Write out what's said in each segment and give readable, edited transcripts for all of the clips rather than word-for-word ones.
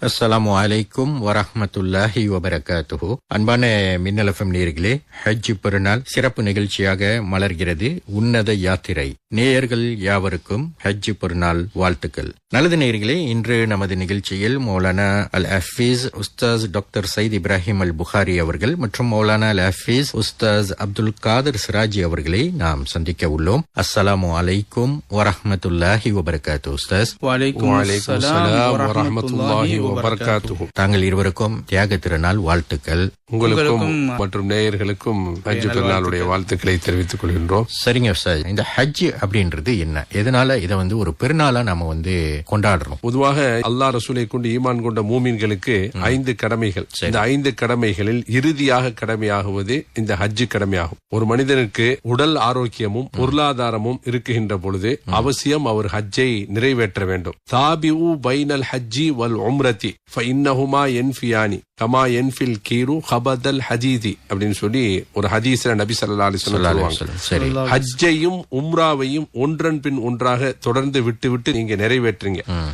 அஸ்ஸலாமு அலைக்கும் வரஹ்மத்துல்லாஹி வபரகாத்துஹு. அன்பான மின்னல் எஃப்எம் நேயர்களே, ஹஜ் பெருநாள் சிறப்பு நிகழ்ச்சியாக மலர்கிறது உன்னத யாத்திரை. நேயர்கள் யாவருக்கும் ஹஜ் பெருநாள் வாழ்த்துக்கள். நல்லது நேயர்களே, இன்று நமது நிகழ்ச்சியில் மௌலானா அல் ஹஃபீஸ் உஸ்தாஸ் டாக்டர் சயீத் இப்ராஹிம் அல் புகாரி அவர்கள் மற்றும் மௌலானா அல் ஹஃபீஸ் உஸ்தாஸ் அப்துல் காதர் சிராஜி அவர்களை நாம் சந்திக்க உள்ளோம். அஸ்ஸலாமு அலைக்கும் வரஹ்மத்துல்லாஹி வபரகாத்துஹு. உஸ்தாஸ். வலைக்கும் அஸ்ஸலாம் வரஹ்மத்துல்லாஹி வபரகாத்துஹு. தாங்கள் இருவருக்கும் தியாக திருநாள் வாழ்த்துக்கள். உங்களுக்கும் மற்றும் நேயர்களுக்கும் ஹஜ் பெருநாளுடைய வாழ்த்துக்களை தெரிவித்துக் கொள்கின்றோம். சரிங்க சார், இந்த ஹஜ் அப்படின்றது என்ன, எதனால இதை ஒரு பெருநாளா நாம கொண்டாடுறோம்? பொதுவாக அல்லாஹ் ரசூலை கொண்டு ஈமான் கொண்ட மூமின்களுக்கு 5 கடமைகள். இந்த 5 கடமைகளில் இறுதியாக கடமையாகுவது இந்த ஹஜ் கடமையாகும். ஒரு மனிதனுக்கு உடல் ஆரோக்கியமும் பொருளாதாரமும் இருக்குகின்ற பொழுது அவசியம் அவர் ஹஜ்ஜை நிறைவேற்ற வேண்டும். தாபிஉ பைனல் ஹஜ்ஜி வல் உம்ரதி ஃபஇன்னஹுமா யன்ஃபியானி கமா யன்ஃபில் கீரு ஹபதல் ஹதீதி அப்படின்னு சொல்லி ஒரு ஹதீஸ்ல நபி ஸல்லல்லாஹு அலைஹி வஸல்லம் சொல்லுவாங்க. ஹஜ்ஜையும் உம்ராவையும் ஒன்றன் பின் ஒன்றாக தொடர்ந்து விட்டு நீங்க நிறைவேற்றுங்க.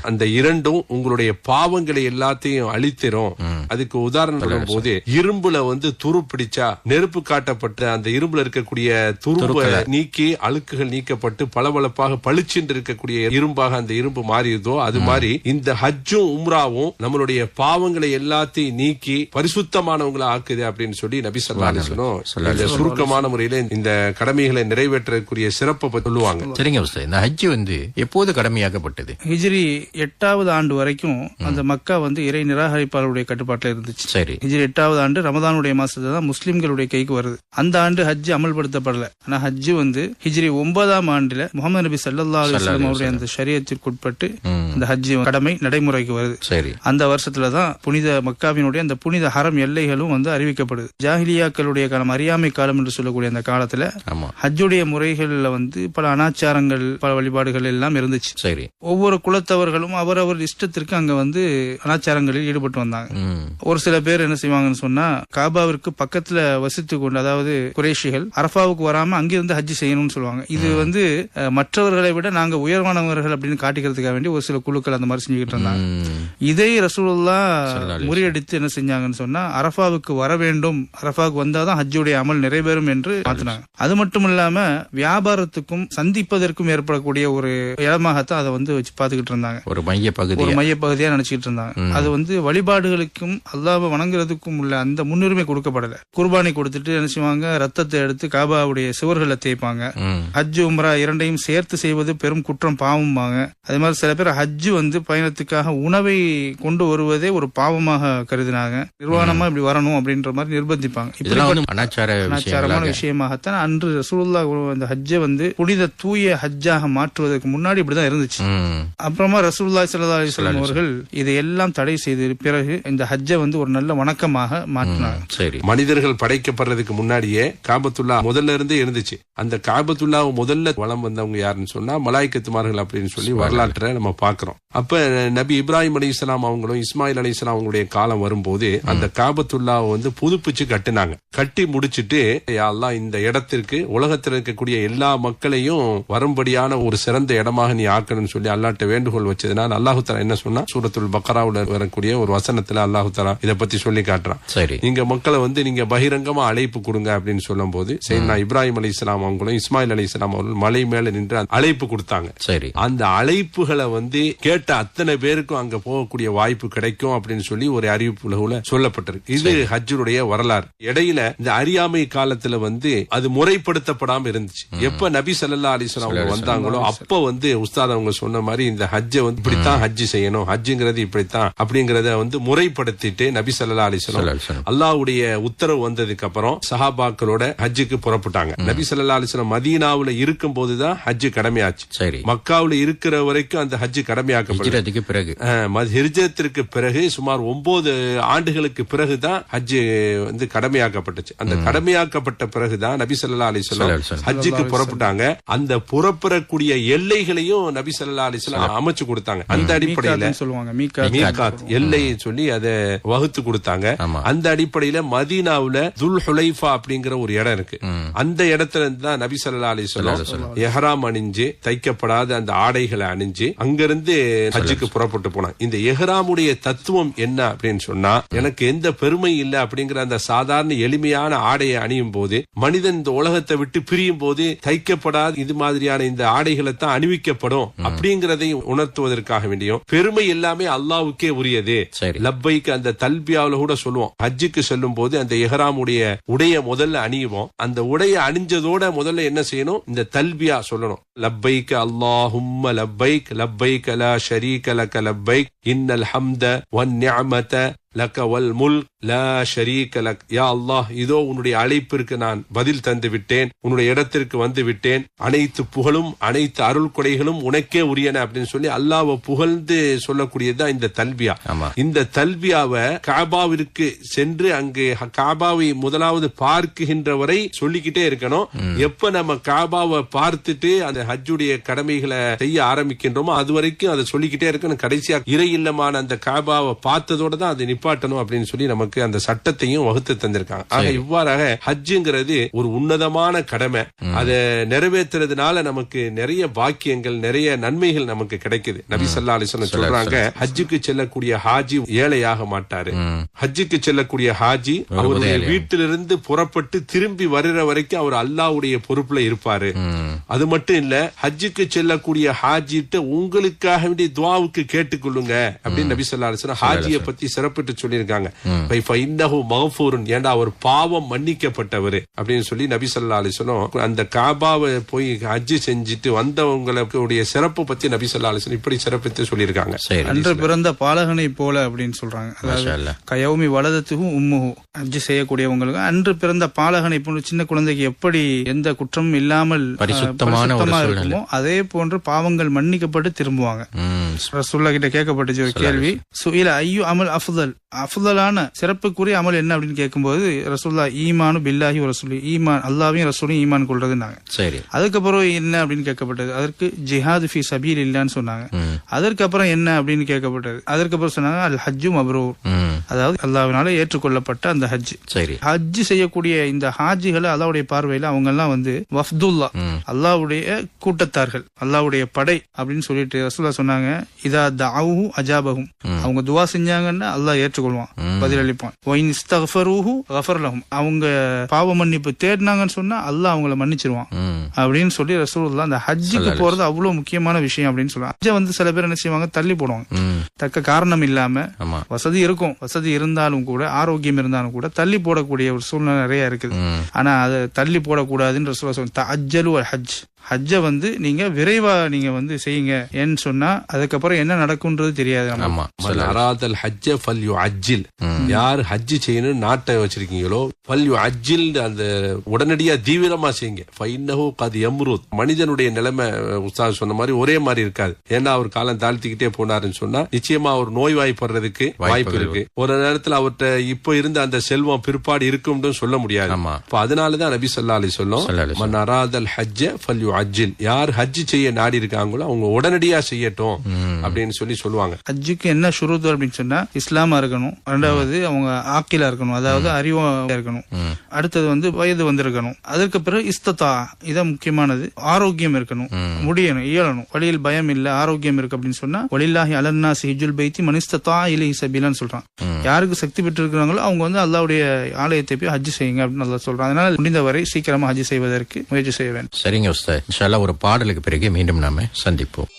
அந்த இரண்டும் உங்களுடைய பாவங்களை எல்லாத்தையும் அழித்திரும். அதுக்கு உதாரணம் சொல்லும் போது, இரும்புல துரு பிடிச்சா நெருப்பு காட்டப்பட்ட அந்த இரும்புல இருக்கக்கூடிய துரும்பை நீக்கி அழுக்குகள் நீக்கப்பட்டு பளபளப்பாக பளிச்சென்று இருக்கக்கூடிய இரும்பாக அந்த இரும்பு மாறியதோ, அது மாதிரி இந்த ஹஜ்ஜும் உம்ராவும் நம்மளுடைய பாவங்களை எல்லாத்தையும் நீக்கி பரிசுத்தமானவங்களை ஆக்குது அப்படின்னு சொல்லி நபி ஸல்லல்லாஹு அலைஹி வஸல்லம் சுருக்கமான முறையில இந்த கடமைகளை நிறைவேற்றக்கூடிய சிறப்பை சொல்லுவாங்க. சரிங்க உஸ்தாத், இந்த ஹஜ் எப்போது கடமையாக்கப்பட்டது? ஹிஜ்ரி 8வது ஆண்டு வரைக்கும் அந்த மக்கா இறை நிராகரிப்பாளருடைய கட்டுப்பாட்டில் இருந்துச்சு. சரி, ஹிஜ்ரி 8வது ஆண்டு ரமதானுடைய மாசத்துல தான் முஸ்லிம்களுடைய கைக்கு வருது. அந்த ஆண்டு ஹஜ் அமல்படுத்தப்படல. ஆனா ஹஜ் ஹிஜ்ரி 9ஆம் ஆண்டுல முஹம்மது நபி ஸல்லல்லாஹு அலைஹி வஸல்லம் அவருடைய அந்த ஷரியத்திற்குட்பட்டு அந்த ஹஜ் கடமை நடைமுறைக்கு வருது. சரி, அந்த வருஷத்துலதான் புனித மக்காவினுடைய அந்த புனித ஹரம் எல்லைகளும் அறிவிக்கப்படுது. ஜாஹிலியாக்களுடைய காலம், அறியாமை காலம் என்று சொல்லக்கூடிய அந்த காலத்துல ஹஜ்ஜுடைய முறைகள்ல பல அனாச்சாரங்கள், பல வழிபாடுகள் எல்லாம் இருந்துச்சு. சரி, ஒவ்வொரு குலத்தவர்களும் அவரவர் இஷ்டத்திற்கு அங்க அனாச்சாரங்களில் ஈடுபட்டு வந்தாங்க. ஒரு சில பேர் என்ன செய்வாங்கன்னு சொன்னா, காபாவிற்கு பக்கத்துல வசித்து கொண்டு, அதாவது குறைஷிகள் அரஃபாவுக்கு வராம அங்கிருந்து ஹஜ் செய்யணும்னு சொல்லுவாங்க. இது மற்றவர்களை விட நாங்க உயர்வானவர்கள் அப்படின்னு காட்டிக்கிறதுக்காக வேண்டி ஒரு சில குழுக்கள் அந்த மாதிரி செஞ்சுக்கிட்டு இருந்தாங்க. இதை ரசூலுல்லாஹ் முறியடித்து என்ன செஞ்சாங்கன்னு சொன்னா, அரஃபாவுக்கு வர வேண்டும், அரஃபாவுக்கு வந்தாதான் ஹஜ்ஜுடைய அமல் நிறைவேறும் என்று மாத்தினாங்க. அது மட்டும் இல்லாம வியாபாரத்துக்கும் சந்திப்பதற்கும் ஏற்படக்கூடிய ஒரு இடமாகத்தான் அதை வச்சு பாத்துக்கிட்டு இருந்தாங்க. ஒரு மைய பகுதியா நினைச்சுக்கிட்டு இருந்தாங்க. அது வழிபாடுகளுக்கும் அல்லாஹ்வை வணங்குறதுக்கும் உள்ள அந்த முன்னுரிமை கொடுக்கப்படல. குர்பானி கொடுத்துட்டு என்ன செய்வாங்க, ரத்தத்தை எடுத்து காபாவுடைய சுவர்களை தேய்ப்பாங்க. ஹஜ் உம்ரா இரண்டையும் சேர்த்து செய்வது பெரும் குற்றம், பாவம்பாங்க. அதே மாதிரி சில பேர் ஹஜ் பயணத்துக்காக உணவை கொண்டு வருவதே ஒரு பாவமாக கருதினாங்க. நிர்வாணமா இப்படி வரணும் அப்படின்ற மாதிரி நிர்பந்திப்பாங்க. அனாச்சாரமான விஷயமாகத்தான் அன்று ரசூலுல்லாஹ் அந்த ஹஜ்ஜை புனித தூய ஹஜ்ஜாக மாற்றுவதற்கு முன்னாடி இப்படிதான் இருந்துச்சு. அப்புறமா ரசூலுல்லாஹி ஸல்லல்லாஹு அலைஹி வஸல்லம் அவர்கள் இதையெல்லாம் தடை செய்த பிறகு இந்த ஹஜ்ஜை ஒரு நல்ல வணக்கமாக மாற்றினாங்க. சரி, மனிதர்கள் படைக்கப்படுறதுக்கு முன்னாடியே காபத்துல்லா முதல்ல இருந்தே இருந்துச்சு. அந்த காபத்துல்லா முதல்ல வலம் வந்தவங்க யாருன்னு சொன்னா மலாய்க்கத்துமார்கள் அப்படின்னு சொல்லி வரலாற்றை நம்ம பாக்குறோம். அப்ப நபி இப்ராஹிம் அலைஹிஸ்ஸலாம் அவங்களும் இஸ்மாயில் அலைஹிஸ்ஸலாம் அவங்களுடைய காலம் வரும்போது அந்த காபத்துல்லாவை புதுப்பிச்சு கட்டினாங்க. கட்டி முடிச்சிட்டு, யா அல்லாஹ் இந்த இடத்திற்கு உலகத்தில் இருக்கக்கூடிய எல்லா மக்களையும் வரும்படியான ஒரு சிறந்த இடமாக நீ ஆக்கணும்னு சொல்லி அல்லாஹ்ட்ட வேண்டுகோள் வச்சதுனால அல்லாஹ் தஆலா என்ன சொன்னா, சூரத்துல் பக்ராவுல வரக்கூடிய ஒரு வசனத்துல அல்லாஹ் தஆலா இத பத்தி சொல்லி காட்டுறான். சரி, நீங்க மக்களை நீங்க பகிரங்கமா அழைப்பு கொடுங்க அப்படின்னு சொல்லும் போது சையத்னா இப்ராஹிம் அலைஹிஸ்ஸலாம் அவங்களும் இஸ்மாயில் அலைஹிஸ்ஸலாம் அவங்களும் மலை மேல நின்று அழைப்பு கொடுத்தாங்க. சரி, அந்த அழைப்புகளை கேட்ட அத்தனை பேருக்கும் அங்க போகக்கூடிய வாய்ப்பு கிடைக்கும் அப்படின்னு சொல்லி ஒரு அறிவிப்புல சொல்லப்பட்டிருக்கு. இது ஹஜ்ஜுடைய வரலாறு. இடையில இந்த அறியாமை காலத்துல அது முறைப்படுத்தப்படாம இருந்துச்சு. எப்ப நபி ஸல்லல்லாஹு அலைஹி வஸல்லம் வந்தாங்களோ அப்ப உஸ்தாத் அவங்க சொன்ன மாதிரி இந்த ஹஜ்ஜை இப்படித்தான் ஹஜ் செய்யணும், ஹஜ்ஜுங்கிறது இப்படித்தான் அப்படிங்கறத முறைப்படுத்திட்டு நபி ஸல்லல்லாஹு அலைஹி வஸல்லம் அல்லாஹ்வுடைய உத்தரவு வந்ததுக்கு அப்புறம் சஹாபாக்களோட ஹஜ்ஜுக்கு புறப்பட்டாங்க. நபி ஸல்லல்லாஹு அலைஹி வஸல்லம் மதீனாவுல இருக்கும் போதுதான் ஹஜ் கடமையாச்சு. சரி, மக்காவுல இருக்கிற வரைக்கும் அந்த ஹஜ் கடமையாக்கப்பட்டது. பிறகு ஹிஜ்ரத்திற்கு பிறகு சுமார் 9 ஆண்டுகளுக்கு பிறகுதான் ஹஜ் வந்து கடமையாக்கப்பட்டுச்சு. அந்த கடமையாக்கப்பட்ட பிறகுதான் நபி ஸல்லல்லாஹு அலைஹி வஸல்லம் ஹஜ்ஜுக்கு புறப்பட்டாங்க. அந்த புறப்படக்கூடிய எல்லைகளையும் நபி ஸல்லல்லாஹு அலைஹி வஸல்லம் அமைச்சு கொடுத்தாங்க. அந்த அடிப்படையில மீகாத் எல்லையை சொல்லி அதை வகுத்து கொடுத்தாங்க. அந்த அடிப்படையில மதீனாவுல துல் ஹுலைஃபா அப்படிங்கிற ஒரு இடம் இருக்கு. அந்த இடத்துல இருந்து தான் நபி ஸல்லல்லாஹு அலைஹி வஸல்லம் இஹ்ராம் அணிஞ்சு தைக்கப்படாத அந்த ஆடைகளை அணிஞ்சு அங்கிருந்து ஹஜ்ஜுக்கு புறப்பட்டு போனாங்க. இந்த இஹ்ராமுடைய தத்துவம் என்ன அப்படின்னு சொன்னா, எனக்கு எந்த பெருமை இல்லை அப்படிங்கிற அந்த சாதாரண எளிமையான ஆடையை அணியும் போது மனிதன் இந்த உலகத்தை விட்டு பிரியும் போது தைக்கப்படாத இது மாதிரியான இந்த ஆடைகளை தான் அணிவிக்கப்படும் அப்படிங்கறதை உணர்த்துவதற்காக வேண்டியும் பெருமை எல்லாமே அல்லாஹ்வுக்கே உரியது. லப்பைக்கு அந்த தல்பியாவுல கூட சொல்லுவோம், ஹஜ்ஜுக்கு செல்லும் போது அந்த இஹ்ராமுடைய உடைய முதல்ல அணியுவோம். அந்த உடைய அணிஞ்சதோட முதல்ல என்ன செய்யணும், இந்த தல்பியா சொல்லணும். லப்பைக் அல்லாஹும்ம லப்பைக் லப்பைக் லா ஷரீக லக லப்பைக் இன்னல் ஹம்த வன் நிஅமத லக வல் முல்க் லா ஷரீக லக். யா அல்லாஹ், இதோ உன்னுடைய அழைப்பிற்கு நான் பதில் தந்து விட்டேன், உன்னுடைய இடத்திற்கு வந்து விட்டேன், அனைத்து புகழும் அனைத்து அருள் கொடைகளும் உனக்கே உரியன அப்படின்னு சொல்லி அல்லாஹ்வை புகழ்ந்து சொல்லக்கூடியதுதான் இந்த தல்பியா. இந்த தல்பியாவை காபாவிற்கு சென்று அங்கு காபாவை முதலாவது பார்க்குகின்ற வரை சொல்லிக்கிட்டே இருக்கணும். எப்ப நம்ம காபாவை பார்த்துட்டு அந்த ஹஜ்ஜுடைய கடமைகளை செய்ய ஆரம்பிக்கின்றோமோ அது வரைக்கும் அதை சொல்லிக்கிட்டே இருக்கணும். கடைசியா இறை இல்லமான அந்த காபாவை பார்த்ததோட தான் அதை நிப்பாட்டணும் அப்படின்னு சொல்லி நமக்கு அந்த சட்டத்தையும் வகுத்து தந்திருக்காங்க. ஆக இவ்வாறாக ஹஜ்ஜுங்கிறது ஒரு உன்னதமான கடமை. அதை நிறைவேற்றுறதுனால நமக்கு நிறைய பாக்கியங்கள் நிறைய நன்மைகள் நமக்கு கிடைக்குது. நபி ஸல்லல்லாஹு அலைஹி வஸல்லம் சொல்றாங்க, ஹஜ்ஜுக்கு செல்லக்கூடிய ஹாஜி ஏழையாக மாட்டாரு. ஹஜ்ஜுக்கு செல்லக்கூடிய ஹாஜி அவருடைய வீட்டிலிருந்து புறப்பட்டு திரும்பி வருகிற வரைக்கும் அவர் அல்லாஹ்வுடைய பொறுப்புல இருப்பாரு. அது மட்டும் இல்ல, ஹஜ்ஜுக்கு செல்லக்கூடிய ஹாஜிட்ட உங்களுக்காக வேண்டிய துஆவுக்கு கேட்டுக்கொள்ளுங்க அப்படின்னு நபி ஸல்லல்லாஹு அலைஹி வஸல்லம் ஹாஜியை பத்தி சிறப்பிட்டு சொல்லியிருக்காங்க. ஏண்டா அவர் பாவம் மன்னிக்கப்பட்டவர் அப்படின்னு சொல்லி நபி ஸல்லல்லாஹு அலைஹி வஸல்லம் அந்த காபாவை போய் ஹஜ் செஞ்சுட்டு வந்தவங்களுடைய சிறப்பு பத்தி நபி ஸல்லல்லாஹு அலைஹி வஸல்லம் இப்படி சிறப்பித்து சொல்லியிருக்காங்க. அன்று பிறந்த பாலகனை போல அப்படின்னு சொல்றாங்க. அதாவது கயௌமி வலதத்துஹு உம்முஹு, ஹஜ் செய்யக்கூடியவங்களுக்கு அன்று பிறந்த பாலகனை போன்ற சின்ன குழந்தைக்கு எப்படி எந்த குற்றமும் இல்லாமல் பரிசுத்தமா இருக்குமோ அதே போன்று பாவங்கள் மன்னிக்கப்பட்டு திரும்புவாங்க. ரசூலுல்லாஹ் கிட்ட கேட்கப்பட்டுச்சு ஒரு கேள்வி, சுயில ஐயு அமல் அஃதல், அஃதலான சிறப்புக்குரிய அமல் என்ன அப்படின்னு கேட்கும்போது ரசூலுல்லாஹ் ஈமானு பில்லாஹி வ ரசூலி, ஈமான் அல்லாஹ்வையும் ரசூலையும் ஈமான் கொள்றதுன்னாங்க. சரி, அதுக்கப்புறம் என்ன அப்படின்னு கேட்கப்பட்டது, அதற்கு ஜிஹாது ஃபீ சபீலில்லாஹ்னு சொன்னாங்க. அதற்கப்புறம் என்ன அப்படின்னு கேட்கப்பட்டது, அதற்கப்புறம் சொன்னாங்க அல் ஹஜ்ஜு மப்ரூர், அதாவது அல்லாஹ்வினால ஏற்றுக்கொள்ளப்பட்ட அந்த ஹஜ். சரி, ஹஜ் செய்யக்கூடிய இந்த ஹாஜிகளை அல்லாஹ்வுடைய பார்வையில அவங்க எல்லாம் வந்து வஃப்துல்லா, அல்லாஹ்வுடைய கூட்டத்தார்கள், அல்லாஹ்வுடைய படை அப்படின்னு சொல்லிட்டு ரசூலுல்லாஹ் சொன்னாங்க, இதா தஅவு அஜாபஹும், அவங்க துஆ செஞ்சாங்கன்னா அல்லாஹ் ஏற்றுக்கொள்வான், பதிலளிப்பான். வைன் இஸ்தக்ஃபரூஹு கஃபர் லஹும், அவங்க பாவ மன்னிப்பு தேடினாங்கன்னு சொன்னா அல்லாஹ் அவங்களை மன்னிச்சிருவான் அப்படின்னு சொல்லி ரசூலுல்லாஹ் அந்த ஹஜ்ஜுக்கு போறது அவ்வளவு முக்கியமான விஷயம் அப்படின்னு சொல்லுவாங்க. ஹஜ்ஜை வந்து சில பேர் என்ன செய்வாங்க, தள்ளி போடுவாங்க. தக்க காரணம் இல்லாம, வசதி இருக்கும், வசதி இருந்தாலும் கூட, ஆரோக்கியம் இருந்தாலும் கூட தள்ளி போடக்கூடிய ஒரு சூழ்நிலை நிறைய இருக்குது. ஆனா அதை தள்ளி போடக்கூடாதுன்னு ரசூலுல்லாஹ் சொல்றாங்க. தஅஜ்ஜலு அல் ஹஜ், ஹஜ்ஜை வந்து நீங்க விரைவா நீங்க வந்து செய்யுங்க ஏன்னு சொன்னா அதுக்கப்புறம் என்ன நடக்கும்ன்றது தெரியாது. யார் ஹஜ் செய்யணும் நாட்டை வச்சிருக்கீங்களோ அந்த உடனடியா தீவிரமா செய்யுங்க. மனிதனுடைய நிலைமை உஸ்தாத் சொன்ன மாதிரி ஒரே மாதிரி இருக்காது. ஏன்னா அவர் காலம் தாழ்த்திக்கிட்டே போனாருன்னு சொன்னா நிச்சயமா அவர் நோய் வாய்ப்படுறதுக்கு வாய்ப்பு இருக்கு. ஒரு நேரத்தில் அவர்கிட்ட இப்ப இருந்த அந்த செல்வம் பிற்பாடு இருக்கும்னு சொல்ல முடியாது. அதனாலதான் நபி ஸல்லல்லாஹு அலைஹி வஸல்லம் மன் அராதல் ஹஜ்ஜ ஃபல்யுஅஜ்ஜில், யார் ஹஜ் செய்ய நாடி இருக்காங்களோ அவங்க உடனடியா செய்யட்டும் அப்படின்னு சொல்லி சொல்லுவாங்க. ஹஜ்ஜுக்கு என்ன ஷுரூத் அப்படின்னு சொன்னா இஸ்லாமா இருக்கணும், ரெண்டாவது அவங்க ஆக்கிலா இருக்கணும், அதாவது அறிவா இருக்கணும், அடுத்தது வந்து வயது வந்திருக்கணும், அதற்கு பிறகு இஸ்ததா, இதான் முக்கியமானது, ஆரோக்கியம் இருக்கணும், முடியணும், இயலணும், வழியில் பயம் இல்ல, ஆரோக்கியம் இருக்கு அப்படின்னு சொன்னா வலில்லாஹி அலன்னாஸி ஹிஜ்ஜுல் பைத்தி மன் இஸ்ததா இலைஹி சபீலான்னு சொல்றான். யாருக்கு சக்தி பெற்று இருக்கிறாங்களோ அவங்க வந்து அல்லாஹ்வுடைய ஆலயத்தை போய் ஹஜ் செய்யுங்க அப்படின்னு அல்லாஹ் சொல்றான். அதனால முடிந்தவரை சீக்கிரமா ஹஜ் செய்வதற்கு முயற்சி செய்ய வேண்டும். சரிங்க உஸ்தாத், இன்ஷாஅல்லாஹ் ஒரு பாடலுக்கு பிறகு மீண்டும் நாம சந்திப்போம்.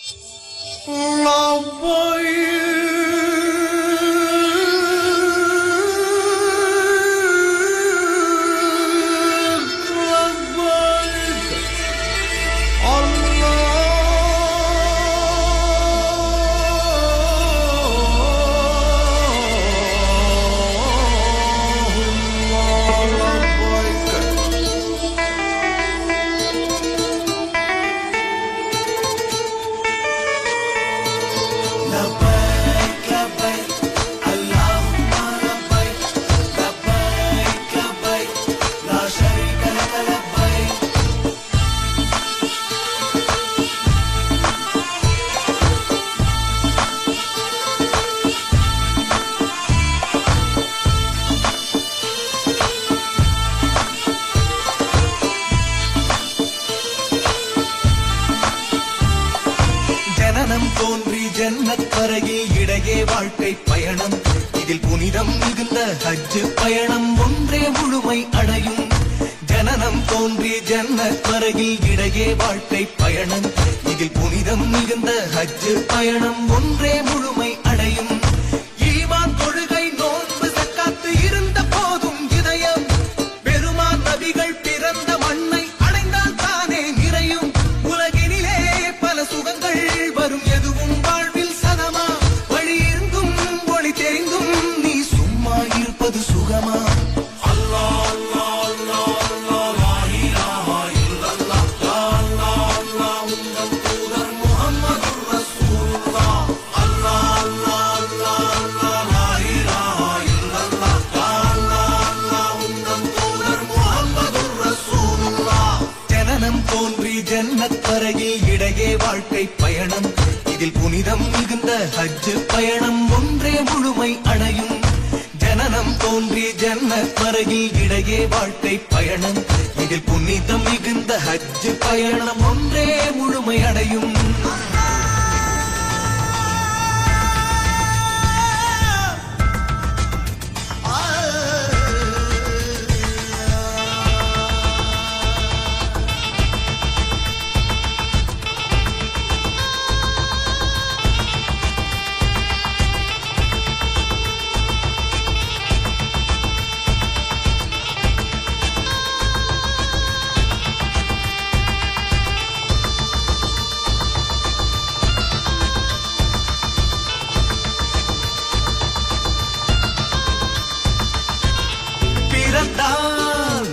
தோன்றி ஜன்னத் வரையில் இடையே வாழ்க்கை பயணம். இதில் புனிதம் மிகுந்த ஹஜ் பயணம் ஒன்றே முழுமை அடையும். ஜனனம் தோன்றி ஜன்னத் வரையில் இடையே வாழ்க்கை பயணம். இதில் புனிதம் மிகுந்த ஹஜ் பயணம் ஒன்றே முழுமை அடையும். ஈமான் தொழுகை நோன்பு சக்காத்து இருந்த போதும் இதயம் பெருமான் நபிகள் பிறந்த மண்ணை அடைந்தால் தானே நிறையும். உலகினிலே பல சுகங்கள் வரும், எதுவும் வாழ்வில் சதமா. வழி இருந்தும் ஒளி தெரிந்தும் நீ சும்மா இருப்பது சுகமா? ஜன்னத் வரையில் இடையே வாழ்க்கை பயணம். இதில் புனிதம் மிகுந்த ஹஜ் பயணம் ஒன்றே முழுமை அடையும். ஜனனம் தோன்றி ஜன்னத் வரையில் இடையே வாழ்க்கை பயணம். இதில் புனிதம் மிகுந்த ஹஜ் பயணம் ஒன்றே முழுமை அடையும்.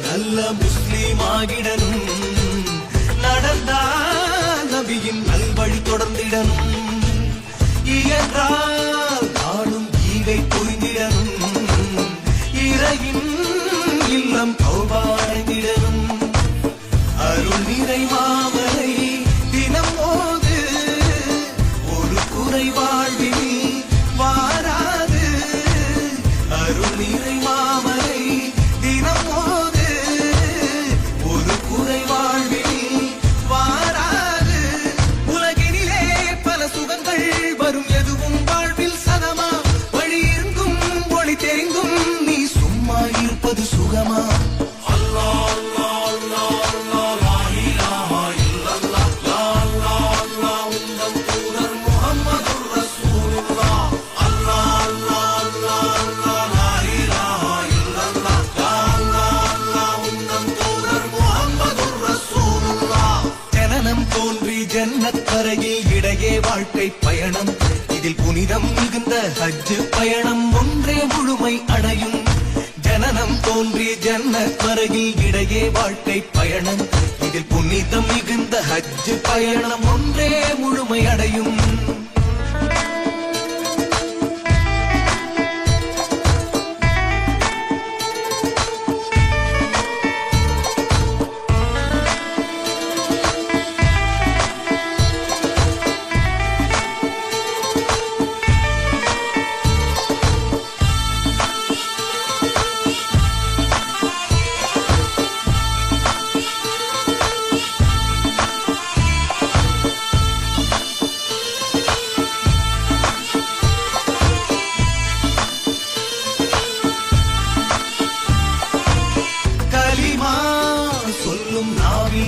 நல்ல முஸ்லீம் ஆகிடனும், நடந்தால் நபியின் நல்வழி தொடர்ந்திடனும். இயன்றால் நாளும் ஈகை புரிந்திடனும், இறையின் இல்லம் கௌபாடைந்திடனும். அருள் நிறை மாமலை தினம் போது ஒரு குறை வாழ்வில் வாராது. அருள் நிறை மாமலை தினம் போது ஒரு குறை வாழ்வில் வாராது. உலகினிலே பல சுகங்கள் வரும், எதுவும் வாழ்வில் சதமா. வழி இருந்தும் ஒளி தெரிந்தும் நீ சும்மா இருப்பது சுகமா? ஜன்னத் வரையில் இடையே வாழ்க்கை பயணம். இதில் புனிதம் மிகுந்த ஹஜ் பயணம் ஒன்றே முழுமை அடையும். ஜனனம் தோன்றி ஜன்னத் வரையில் இடையே வாழ்க்கை பயணம். இதில் புனிதம் மிகுந்த ஹஜ் பயணம் ஒன்றே முழுமை அடையும்.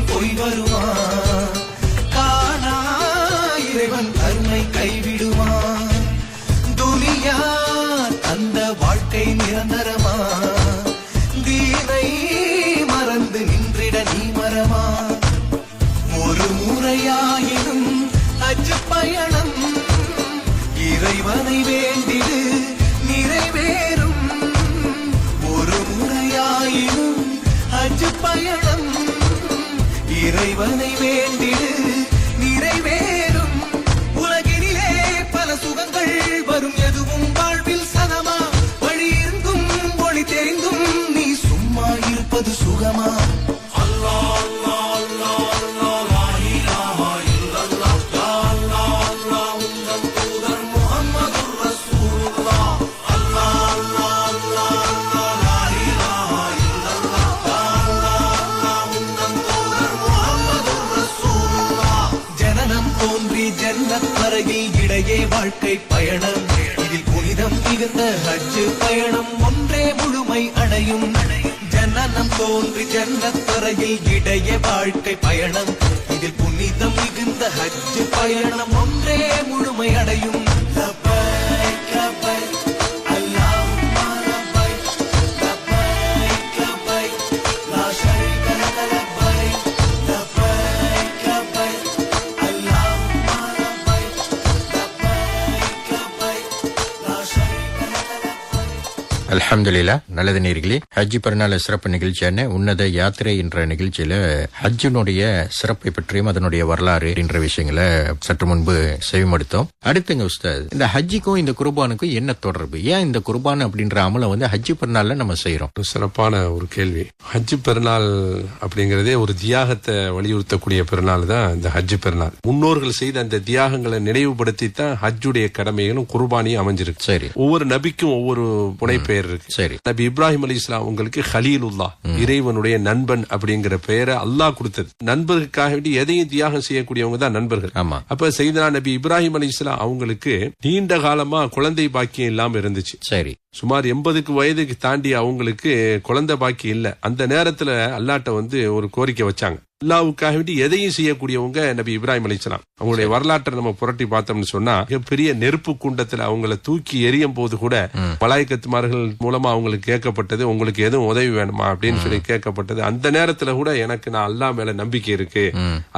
போய் வருமா? காணா இறைவன் கருணை கைவிடுமா? துனியா அந்த வாழ்க்கை நிரந்தரமா? தீனை மறந்து நின்றிட நீ மரமா? ஒரு முறையாயினும் ஹஜ் பயணம் இறைவனை வேண்டிடு நிறைவேறும். ஒரு முறையாயினும் ஹஜ் பயணம் இறைவனை வேண்டிடு நிறைவேறும். உலகினிலே பல சுகங்கள் வரும், எதுவும் வாழ்வில் சதமா. வழி இருந்தும் ஒளி தெரிந்தும் நீ சும்மா இருப்பது சுகமா? தோன்றி ஜன்னத் வரையில் இடையே வாழ்க்கை பயணம். இதில் புனிதம் மிகுந்த ஹஜ் பயணம் ஒன்றே முழுமை அடையும். ஜனனம் தோன்றி ஜன்னத் வரையில் இடையே வாழ்க்கை பயணம். இதில் புனிதம் மிகுந்த ஹஜ் பயணம் ஒன்றே முழுமை அடையும். லப்பைக் லப்பைக் அல்லாஹும்ம லப்பைக் லப்பைக் லப்பைக் லா ஷரீக லக லப்பைக் லப்பைக் லப்பைக் அல்லாஹும்ம லப்பைக் லப்பைக் லப்பைக் லா ஷரீக லக லப்பைக். அல்ஹம்துலில்லாஹ். நல்லது நேயர்களே, ஹஜ் பெருநாள் சிறப்பு நிகழ்ச்சியான உன்னத யாத்திரை என்ற நிகழ்ச்சியில ஹஜ்ஜினுடைய சிறப்பை பற்றியும் அதனுடைய வரலாறு என்ற விஷயங்களை சற்று முன்பு செவிமடுத்தோம். அடுத்துங்க உஸ்தாத், இந்த ஹஜ்ஜிக்கும் இந்த குர்பானுக்கும் என்ன தொடர்பு? ஏன் இந்த குர்பான் அப்படின்ற அமலை ஹஜ் பெருநாள்ல நம்ம செய்யறோம்? ஒரு சிறப்பான ஒரு கேள்வி. ஹஜ் பெருநாள் அப்படிங்கறதே ஒரு தியாகத்தை வலியுறுத்தக்கூடிய பெருநாள் தான் இந்த ஹஜ் பெருநாள். முன்னோர்கள் செய்த அந்த தியாகங்களை நினைவுபடுத்தி தான் ஹஜ்ஜுடைய கடமைகளும் குர்பானியும் அமைஞ்சிருக்கு. சரி. ஒவ்வொரு நபிக்கும் ஒவ்வொரு புனை பெயர் இருக்கு. சரி. நபி இப்ராஹிம் அலைஹிஸ்ஸலாம் உங்களுக்கு ஹலீலுல்லாஹ், இறைவனுடைய நண்பன் அப்படிங்கிற பெயரை அல்லாஹ் கொடுத்தது. நண்பர்களுக்காக வேண்டி எதையும் தியாகம் செய்யக்கூடியவங்க தான் நண்பர்கள். ஆமா. அப்ப செய்தனா நபி இப்ராஹிம் அலைஹிஸ்ஸலாம் அவங்களுக்கு நீண்ட காலமா குழந்தை பாக்கியம் இல்லாம இருந்துச்சு. சரி. சுமார் 80 வயதுக்கு தாண்டி அவங்களுக்கு குழந்தை பாக்கி இல்ல. அந்த நேரத்துல அல்லாட்ட ஒரு கோரிக்கை வச்சாங்க. அல்லாவுக்காக வேண்டி எதையும் செய்யக்கூடியவங்க நபி இப்ராஹிம் அலைஹிஸ்ஸலாம். அவங்களுடைய வரலாற்றை நம்ம புரட்டி பார்த்தோம்னு சொன்னா, பெரிய நெருப்பு குண்டத்துல அவங்களை தூக்கி எரியும் போது கூட மலாய்க்கத்துமார்கள் மூலமா அவங்களுக்கு கேட்கப்பட்டது, உங்களுக்கு எதுவும் உதவி வேணுமா அப்படின்னு சொல்லி கேட்கப்பட்டது. அந்த நேரத்துல கூட எனக்கு நான் அல்லா மேல நம்பிக்கை இருக்கு,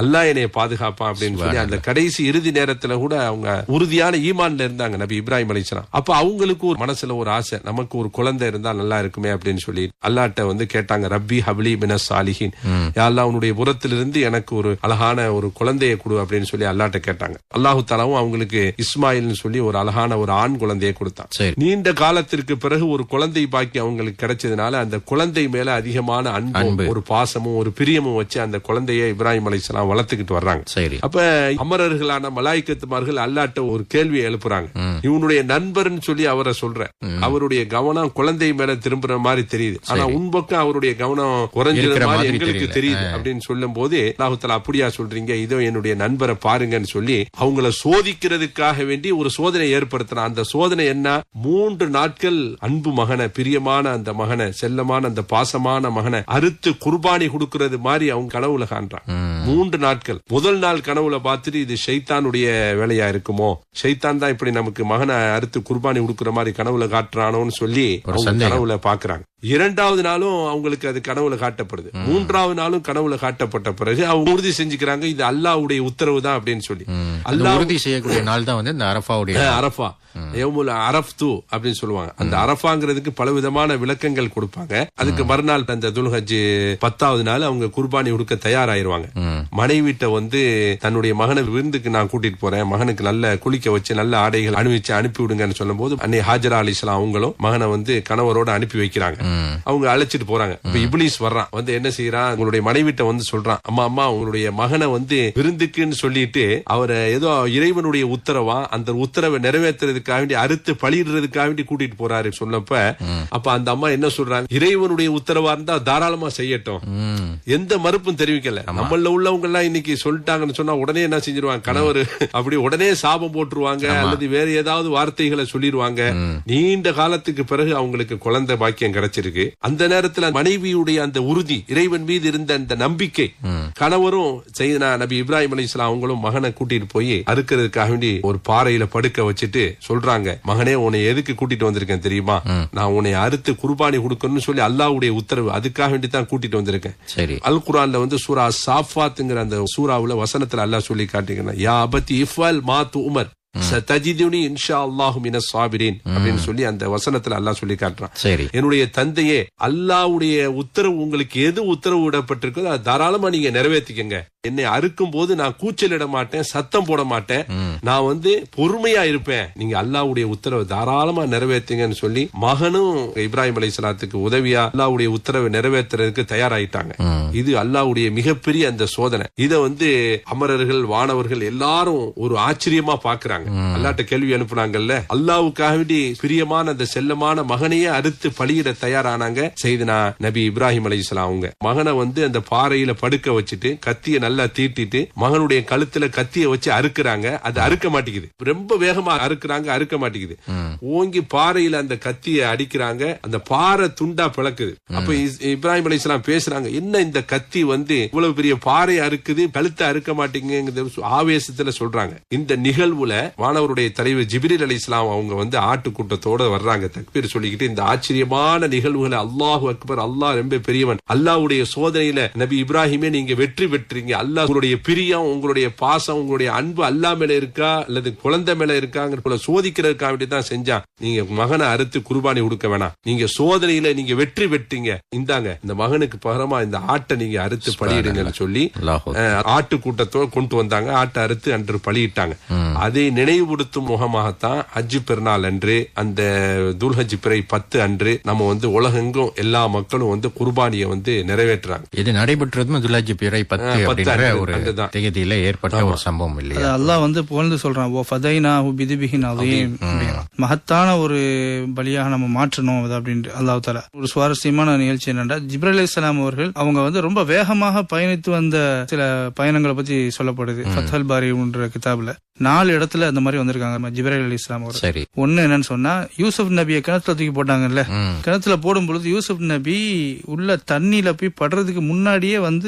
அல்லா என்னைய பாதுகாப்பான் அப்படின்னு சொல்லி அந்த கடைசி இறுதி நேரத்துல கூட அவங்க உறுதியான ஈமான்ல இருந்தாங்க நபி இப்ராஹிம் அலைஹிஸ்ஸலாம். அப்ப அவங்களுக்கு ஒரு மனசுல ஒரு ஆசை, நமக்கு ஒரு குழந்தை இருந்தா நல்லா இருக்குமே அப்படின்னு சொல்லி அல்லாட்ட கேட்டாங்க, ரப்பி ஹப்லி மினஸ் சாலிஹின், யா அல்லாஹ் உன்னுடைய புறத்திலிருந்து எனக்கு ஒரு அழகான ஒரு குழந்தையை கொடு அப்படின்னு சொல்லி அல்லாட்ட கேட்டாங்க. அல்லாஹு தஆலாவும் அவங்களுக்கு இஸ்மாயில்னு சொல்லி ஒரு அழகான ஒரு ஆண் குழந்தையை கொடுத்தான். நீண்ட காலத்திற்கு பிறகு ஒரு குழந்தை பாக்கி அவங்களுக்கு கிடைச்சதுனால அந்த குழந்தை மேல அதிகமான அன்பு, ஒரு பாசமும் ஒரு பிரியமும் வச்சு அந்த குழந்தையை இப்ராஹிம் அலைஹிஸ்ஸலாம் வளர்த்துக்கிட்டு வர்றாங்க. அப்ப அமரர்களான மலாய்க்கத்துமார்கள் அல்லாட்ட ஒரு கேள்வியை எழுப்புறாங்க. இவனுடைய நண்பர்னு சொல்லி அவரை சொல்ற, அவருடைய கவனம் குழந்தை மேல திரும்புற மாதிரி தெரியுது, ஆனா உன்பக்கம் அவருடைய கவனம் குறைஞ்சிருக்கிற மாதிரி எங்களுக்கு தெரியுது அப்படின்னு சொல்லும் போது அல்லாஹ் தஆலா அப்படியா சொல்றீங்க, இதோ என்னுடைய நண்பரை பாருங்கன்னு சொல்லி அவங்கள சோதிக்கிறதுக்காக வேண்டி ஒரு சோதனை ஏற்படுத்தினான். அந்த சோதனை என்ன, 3 நாட்கள் அன்பு மகனை, பிரியமான அந்த மகனை, செல்லமான அந்த பாசமான மகனை அறுத்து குர்பானி கொடுக்கிறது மாதிரி அவங்க கனவுல காண்றான். 3 நாட்கள். முதல் நாள் கனவுல பார்த்துட்டு இது ஷைத்தானுடைய வேலையா இருக்குமோ, ஷைத்தான் தான் இப்படி நமக்கு மகனை அறுத்து குர்பானி கொடுக்கிற மாதிரி கனவுல காட்டுறானோன்னு சொல்லி கனவுல பாக்குறாங்க. 2வது நாளும் அவங்களுக்கு அது கனவுல காட்டப்படுது. 3வது நாளும் கனவுல காட்டப்பட்ட பிறகு அவங்க உறுதி செஞ்சுக்கிறாங்க, இது அல்லாஹ்வுடைய உத்தரவு தான் அப்படின்னு சொல்லி. அல்லாஹ் உறுதி செய்யக்கூடிய நாள் தான் இந்த அரஃபாவுடைய அரஃபா, யௌமுல் அரஃப்து அப்படின்னு சொல்லுவாங்க. அந்த அரஃபாங்கிறதுக்கு பலவிதமான விளக்கங்கள் கொடுப்பாங்க. அதுக்கு மறுநாள் அந்த துல்ஹஜ் 10வது நாள் அவங்க குர்பானி கொடுக்க தயாராயிருவாங்க. மனைவிட்ட தன்னுடைய மகனை விருந்துக்கு நான் கூட்டிட்டு போறேன், மகனுக்கு நல்ல குளிக்க வச்சு நல்ல ஆடைகள் அணிவிச்சு அனுப்பி விடுங்கன்னு சொல்லும் போது அன்னை ஹாஜரா அலைஹிஸ்ஸலாம் அவங்களும் மகனை கணவரோட அனுப்பி வைக்கிறாங்க. அவங்க அழைச்சிட்டு போறாங்க. இப்ப இப்லீஸ் வர்றான், என்ன செய்யறான், உங்களுடைய மனைவிட்ட சொல்றான், அம்மா அம்மா உங்களுடைய மகனை விருந்துக்குன்னு சொல்லிட்டு அவரை ஏதோ இறைவனுடைய உத்தரவா, அந்த உத்தரவை நிறைவேற்றுறதுக்காக வேண்டி அறுத்து பலியிடுறதுக்காக வேண்டி கூட்டிட்டு போறாரு சொன்னப்ப, அப்ப அந்த அம்மா என்ன சொல்றாங்க, இறைவனுடைய உத்தரவா இருந்தா தாராளமா செய்யட்டும், எந்த மறுப்பும் தெரிவிக்கல. நம்மள உள்ளவங்க எல்லாம் இன்னைக்கு சொல்லிட்டாங்கன்னு சொன்னா உடனே என்ன செஞ்சிருவாங்க, கணவர் அப்படி உடனே சாபம் போட்டுருவாங்க அல்லது வேற ஏதாவது வார்த்தைகளை சொல்லிடுவாங்க. நீண்ட காலத்துக்கு பிறகு அவங்களுக்கு குழந்தை பாக்கியம் கிடைச்சிருக்கு. அந்த நேரத்துல மனைவியுடைய அந்த உறுதி, இறைவன் மீது இருந்த அந்த நம்பிக்கை, கணவரும் செய்தனா நபி இப்ராஹிம் அலைஹிஸ்ஸலாம் அவங்களும் மகனை கூட்டிட்டு போய் அறுக்கிறதுக்காக வேண்டி ஒரு பாறையில படுக்க வச்சுட்டு சொல்றாங்க, மகனே உன்னை எதுக்கு கூட்டிட்டு வந்திருக்கேன் தெரியுமா, நான் உன்னை அறுத்து குர்பானி கொடுக்கணும்னு சொல்லி அல்லாஹ்வுடைய உத்தரவு, அதுக்காக வேண்டி தான் கூட்டிட்டு வந்திருக்கேன். அல் குர்ஆன்ல சூரா சாஃபாத்ங்கிற அந்த சூராவுல வசனத்துல அல்லாஹ் சொல்லி காட்டுகிறான், யா அபதி இஃப்அல் மா துஅமர் சதஜிதுனி இன்ஷா அல்லாஹு மினஸ் சாபிரீன் அப்படின்னு சொல்லி அந்த வசனத்துல அல்லாஹ் சொல்லி காட்டுறான். என்னுடைய தந்தையே, அல்லாஹ்வுடைய உத்தரவு உங்களுக்கு எது உத்தரவு விடப்பட்டிருக்கோ அதை தாராளமா நீங்க நிறைவேற்றிக்கங்க. என்னை அறுக்கும் போது நான் கூச்சலிட மாட்டேன், சத்தம் போட மாட்டேன், நான் பொறுமையா இருப்பேன், நீங்க அல்லாஹ்வுடைய உத்தரவை தாராளமா நிறைவேற்றுங்கன்னு சொல்லி மகனும் இப்ராஹிம் அலைஹிஸ்ஸலாத்துக்கு உதவியா அல்லாஹ்வுடைய உத்தரவை நிறைவேற்றுறதுக்கு தயாராயிட்டாங்க. இது அல்லாஹ்வுடைய மிகப்பெரிய அந்த சோதனை. இத அமரர்கள் வானவர்கள் எல்லாரும் ஒரு ஆச்சரியமா பாக்குறாங்க. அல்லாஹ்ட்ட கேள்வி அனுப்புனாங்கல்ல, அல்லாஹ்வுக்காக வேண்டி பிரியமான அந்த செல்லமான மகனையே அறுத்து பலியிட தயாரானாங்க சையதுனா நபி இப்ராஹிம் அலைஹிஸ்ஸலாம். அவங்க மகனை அந்த பாறையில படுக்க வச்சுட்டு கத்திய நல்லா தீட்டிட்டு மகனுடைய கழுத்துல கத்திய வச்சு அறுக்குறாங்க. அது அறுக்க மாட்டேங்குது, ரொம்ப வேகமா அறுக்குறாங்க, அறுக்க மாட்டேங்குது. ஓங்கி பாறையில அந்த கத்திய அடிக்கிறாங்க, அந்த பாறை துண்டா பிளக்குது. அப்ப இப்ராஹிம் அலைஹிஸ்ஸலாம் பேசுறாங்க, என்ன இந்த கத்தி இவ்வளவு பெரிய பாறை அறுக்குது, கழுத்தை அறுக்க மாட்டீங்க ஆவேசத்துல சொல்றாங்க. இந்த நிகழ்வுல வானவருடைய தலைவர் ஜிப்ரீல் அலைஹிஸ்ஸலாம் அவங்க ஆட்டு கூட்டத்தோட வர்றாங்க, தக்பீர் சொல்லிக்கிட்டு. இந்த ஆச்சரியமான நிகழ்வுகளை அல்லாஹு அக்பர், அல்லாஹ் ரொம்ப பெரியவன், அல்லாஹ்வுடைய சோதனையில நபி இப்ராஹிமே நீங்க வெற்றி பெற்றீங்க, அல்லாஹ் உங்களுடைய பிரியம், உங்களுடைய பாசம், உங்களுடைய அன்பு அல்லாஹ் மேல இருக்கா அல்லது குழந்தை மேல இருக்காங்க சோதிக்கிறதுக்காக வேண்டிதான் செஞ்சான். நீங்க மகனை அறுத்து குர்பானி கொடுக்க வேணாம், நீங்க சோதனையில நீங்க வெற்றி பெற்றீங்க, இந்தாங்க இந்த மகனுக்கு பகரமா இந்த ஆட்டை நீங்க அறுத்து பலியிடுங்கன்னு சொல்லி ஆட்டு கூட்டத்தோடு கொண்டு வந்தாங்க. ஆட்டை அறுத்து அன்று பலியிட்டாங்க. அதை நினைவுபடுத்தும் முகமாகத்தான் ஹஜ் பெருநாள் அன்று, அந்த துல்ஹஜ் பிறை 10 அன்று நம்ம உலகெங்கும் எல்லா மக்களும் குர்பானியை நிறைவேற்றுறாங்க. இது நடைபெற்றதும் துல்ஹஜ் பிறை 10 அப்படிங்கிற ஒரு தேதியில ஏற்பட்ட ஒரு சம்பவம் இல்லையா? அல்லாஹ் புகழ்ந்து சொல்றான், ஓ ஃபதைனாஹு பிதிபிஹின் அதீம், மகத்தான ஒரு பலியாக நம்ம மாற்றணும் அப்படின்ட்டு அல்லாஹ் தஆலா. ஒரு சுவாரஸ்யமான நிகழ்ச்சி என்னன்னா, ஜிப்ரீல் அலைஹிஸ்ஸலாம் அவர்கள் அவங்க ரொம்ப வேகமாக பயணித்து வந்த சில பயணங்களை பத்தி சொல்லப்படுது. ஃபத்ஹல் பாரி என்ற கிதாபுல 4 இடத்துல அந்த மாதிரி வந்திருக்காங்க ஜிப்ரீல் அலைஹிஸ்ஸலாம் அவர்கள். ஒண்ணு என்னன்னு சொன்னா, யூசுப் நபியை கிணத்துல தூக்கி போட்டாங்கல்ல, கிணத்துல போடும் பொழுது யூசுப் நபி உள்ள தண்ணியில போய் படுறதுக்கு முன்னாடியே